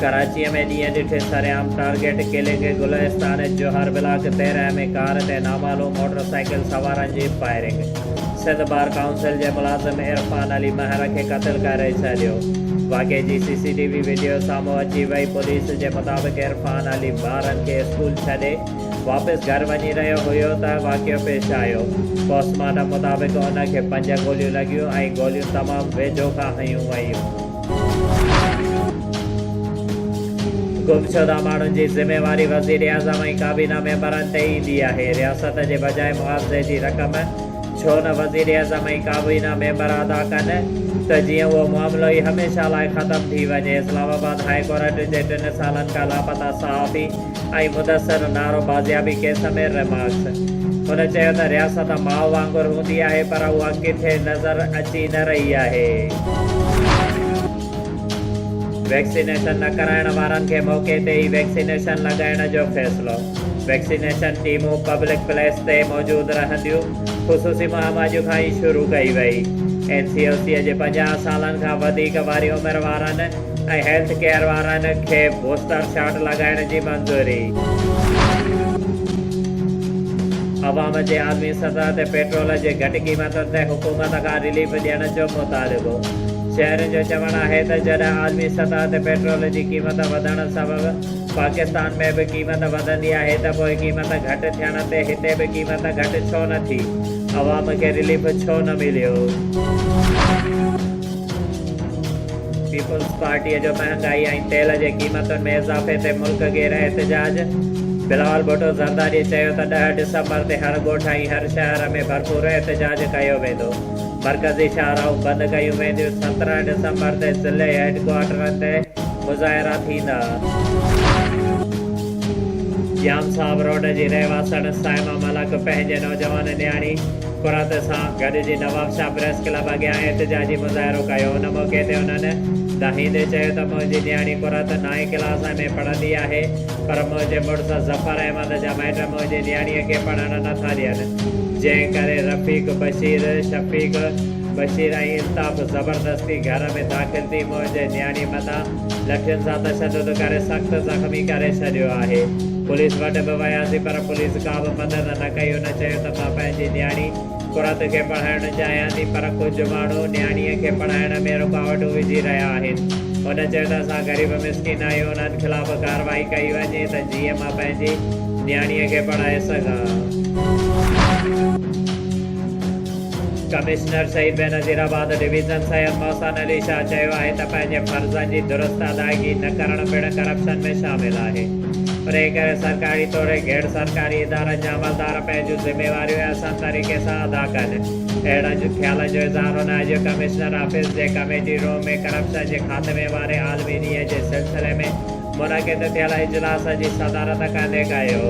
कराची में ॾींहं ॾिठे सरेआम टारगेट किलिंग गुलिस्तान जोहर ब्लॉक 13 में कार ते नामालूम मोटरसाइकिल सवारनि जी फायरिंग। सिंध बार काउंसिल के मुलाजिम इरफान अली महर के कत्ल करे छॾियो। वाक़े जी CCTV वीडियो साम्हूं अची वई। पुलिस के मुताबिक इरफान अली ॿारनि के स्कूल छॾे वापस घर वञी रहियो हुयो त वाक़ियो पेश आयो। पोस्टमार्टम मुताबिक उनखे 5 गोलियूं लॻियूं ऐं गोलियूं तमामु वेझो खां हयूं वयूं। गुमशुदा माण्हुनि जी ज़िम्मेवारी वज़ीर आज़म ऐं काबीना मेंबरनि ते ईंदी आहे। रियासत जे बजाय मुआवज़े जी रक़म छो न वज़ीर आज़म ऐं काबीना मेंबर अदा कनि त जीअं उहो मामिलो ई हमेशह लाइ ख़तमु थी वञे। इस्लामाबाद हाई कोर्ट जे 3 सालनि खां लापता सहाफ़ी ऐं मुदस्सिर नारो बाज़ियाबी केस में रिमार्क्स। हुन चयो त रियासत माउ वांगुरु हूंदी आहे पर उहा किथे नज़र अची न रही आहे। वैक्सीनेशन न कराइण वारनि खे मौक़े ते ई वैक्सीनेशन लॻाइण जो फ़ैसिलो। वैक्सीनेशन टीमूं पब्लिक प्लेस ते मौजूदु रहंदियूं ख़ुसूसी मुहिम अॼु खां ई शुरू कई वई। NCOC जे 50 सालनि खां वधीक वारी उमिरि वारनि ऐं हेल्थ केयर वारनि खे बूस्टर शॉट लॻाइण जी मंज़ूरी। अवाम जे आलमी सतह ते पेट्रोल जे घटि क़ीमतुनि ते हुकूमत खां रिलीफ ॾियण जो मुतालिबो। शहर जो चवणु आहे त जॾहिं आलमी सतह ते पेट्रोल जी क़ीमत वधण सबबि पाकिस्तान में बि क़ीमत वधंदी आहे त पोइ क़ीमत घटि थियण ते हिते बि क़ीमत घटि छो न थी? अवाम खे रिलीफ छो न मिलियो? पीपुल्स पार्टीअ जो महांगाई ऐं तेल जे क़ीमतुनि में इज़ाफ़े ते मुल्क घेर एहतजाज। बिलावल भुट्टो ज़रदारी चयो त 10 डिसंबर ते हर ॻोठ ऐं हर शहर में भरपूर एहतजाज कयो वेंदो। मरकज़ी शाहराऊं बंदि कयूं वेंदियूं। 17 डिसंबर ते ज़िले हेडक्वार्टरनि ते मुज़ाहिरा थींदा। जाम साहब रोड जी रहवासण साइमा मलक पंहिंजे नौजवान न्याणी कुरत सां गॾिजी नवाब शाह प्रेस क्लब अॻियां एहतजाजी मुज़ाहिरो कयो। हुन मौक़े ते उन्हनि दाहींदे चयो त मुंहिंजी न्याणी कुरत 9हीं क्लास में पढ़ंदी आहे पर मुंहिंजे मुड़ुसु ज़फ़र अहमद जा माइट मुंहिंजी न्याणीअ खे पढ़णु नथा ॾियनि, जंहिं करे रफ़ीक बशीर, शफ़ीक बशीर ऐं इल्ताफ़ ज़बरदस्ती घर में दाख़िल थी मुंहिंजे न्याणी मथां लठियुनि सां तशदुद करे सख़्तु ज़ख़्मी करे छॾियो आहे। पुलिस वटि बि वियासीं पर पुलिस का बि मदद न कई। हुन चयो त मां पंहिंजी न्याणी कुरत खे पढ़ाइणु चाहियां थी पर कुझु माण्हू न्याणीअ खे पढ़ाइण में रुकावटूं विझी रहिया आहिनि। हुन चयो त असां ग़रीब मिसकिन आहियूं, उन्हनि ख़िलाफ़ कार्रवाई कई वञे त जीअं मां पंहिंजी न्याणीअ खे पढ़ाए सघां। कमिश्नर शहीद बेनज़ीराबाद डिवीज़न सैयद मोहसिन अली शाह चयो आहे त पंहिंजे फ़र्ज़नि जी दुरुस्त अदायगी न करणु पिणु करप्शन में शामिल आहे। उन करे सरकारी तौर गैर सरकारी इदारनि जा अमलदार पंहिंजूं ज़िम्मेवारियूं आसान तरीक़े सां अदा कनि। अहिड़नि ख़्याल जो इज़हार हुन अॼु कमिश्नर ऑफिस जे कमेटी रूम में करप्शन जे ख़ात्मे वारे आलमी ॾींहं जे सिलसिले में मुनक़िद थियल इजलास जी सदारत कंदे कयो।